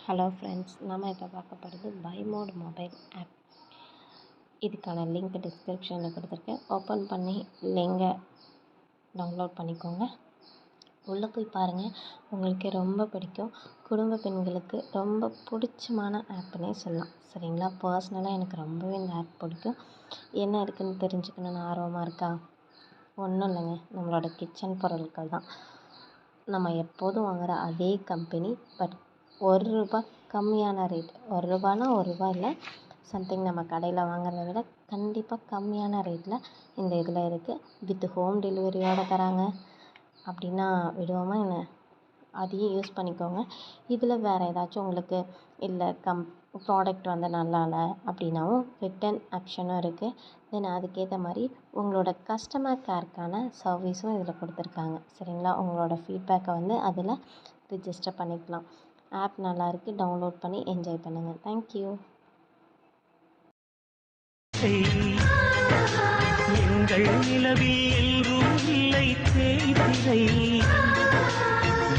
Hello friends, நம்ம இப்போ பார்க்க போகிறது பை மோட் மொபைல் ஆப். இதுக்கான லிங்க் டிஸ்கிரிப்ஷனில் கொடுத்துருக்கேன். ஓப்பன் பண்ணி லிங்கை டவுன்லோட் பண்ணிக்கோங்க. உள்ளே போய் பாருங்கள், உங்களுக்கு ரொம்ப பிடிக்கும். குடும்ப பெண்களுக்கு ரொம்ப பிடிச்சமான ஆப்னே சொல்லலாம். சரிங்களா? பர்சனலாக எனக்கு ரொம்பவே இந்த ஆப் பிடிக்கும். என்ன இருக்குதுன்னு தெரிஞ்சுக்கணுன்னு ஆர்வமாக இருக்கா? ஒன்றும் இல்லைங்க, நம்மளோட கிச்சன் பொருட்கள் தான். நம்ம எப்போதும் வாங்குகிற அதே கம்பெனி, பட் ₹1 கம்மியான ரேட். ₹1 ₹1 இல்லை, சம்திங் நம்ம கடையில் வாங்குறத விட கண்டிப்பாக கம்மியான ரேட்டில் இந்த இதில் இருக்குது. வித் ஹோம் டெலிவரியோடு தராங்க. அப்படின்னா விடுவோமா என்ன? அதையும் யூஸ் பண்ணிக்கோங்க. இதில் வேறு ஏதாச்சும் உங்களுக்கு இல்லை ப்ராடக்ட் நல்லா இல்லை அப்படின்னாவும் ரிட்டன் ஆப்ஷனும் இருக்குது. தென் அதுக்கேற்ற மாதிரி உங்களோட கஸ்டமர் கேருக்கான சர்வீஸும் இதில் கொடுத்துருக்காங்க. சரிங்களா? உங்களோட ஃபீட்பேக்கை அதில் ரிஜிஸ்டர் பண்ணிக்கலாம். ஆப் நல்லாயிருக்கு, டவுன்லோட் பண்ணி என்ஜாய் பண்ணுங்கள். தேங்க்யூ. எங்கள் நிலவில் எல்லோரும் இல்லை தேய்திரை,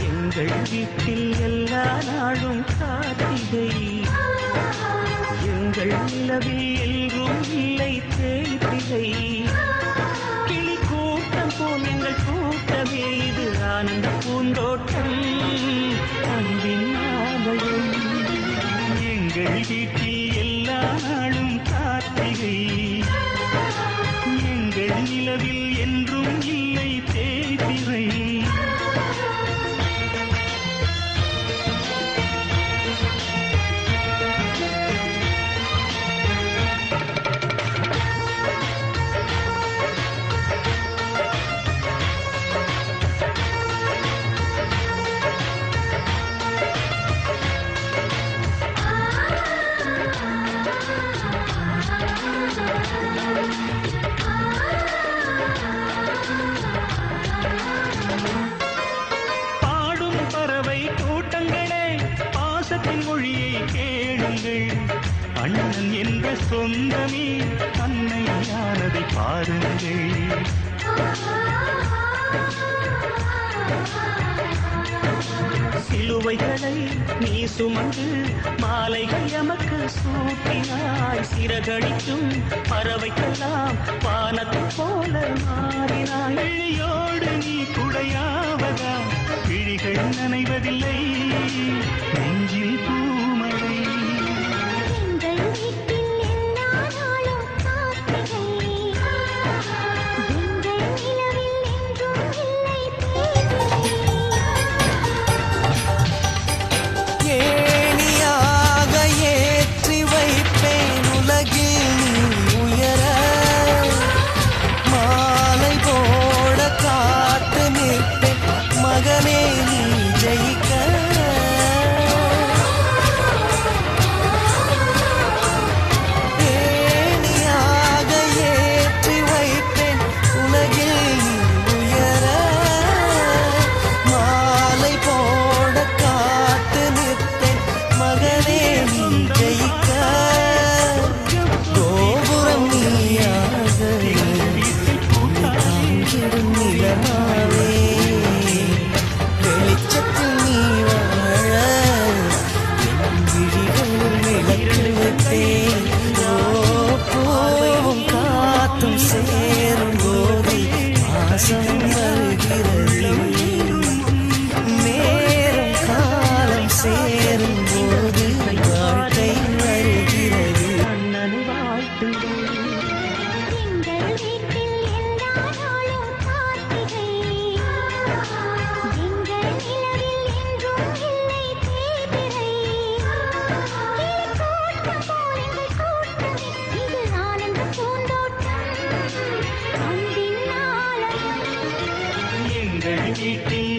எங்கள் வீட்டில் எல்லா நாளும் கார்த்திகை. எங்கள் நிலவில் எல்லோரும் இல்லை தேய்திரை, கிளி கூட்டம் போல் எங்கள் கூட்டமே இது ஆனந்த பூந்தோட்டம். அன்பின் ஆலயம் எங்கள் வீட்டில் எல்லா நாளும் கார்த்திகை. எங்கள் நிலவில் என்றும் இல்லை தேய்திரை. பாடும் பறவை கூட்டங்களே, பாசத்தின் மொழியை கேளுங்கள். அண்ணன் என்ற சொந்தமே அன்னையானதை பாருங்கள். சிலுவைகளை நீ சுமந்து மாலைகள் எமக்கு சூட்டினாய். சிறகடிக்கும் பறவைக்கெல்லாம் வானத்தை போல மாறினாய். விழியோடு நீ குடையாவதா? விழிகள் நனைவதில்லை, நெஞ்சில் பூமழை. மகனே நீ ஜெயிக்க, ஏணியாக ஏற்றி வைப்பேன் உலகில் நீ உயர. மாலை போட காத்து நிற்பேன் மகனே நீ ஜெயிக்க. கோபுரம் நீயாக நிலமாவே, வெளிச்சத்தில் நீ வாழ என் விழிகள் விளக்கு வைத்தேன். போவும் காத்தும் சேரும் போது மாசம் வருகிறது, நேரம் காலம் சேரும் போது வாழ்க்கை வருகிறது. அண்ணன் வாழ்த்து எங்கள் வீட்டில்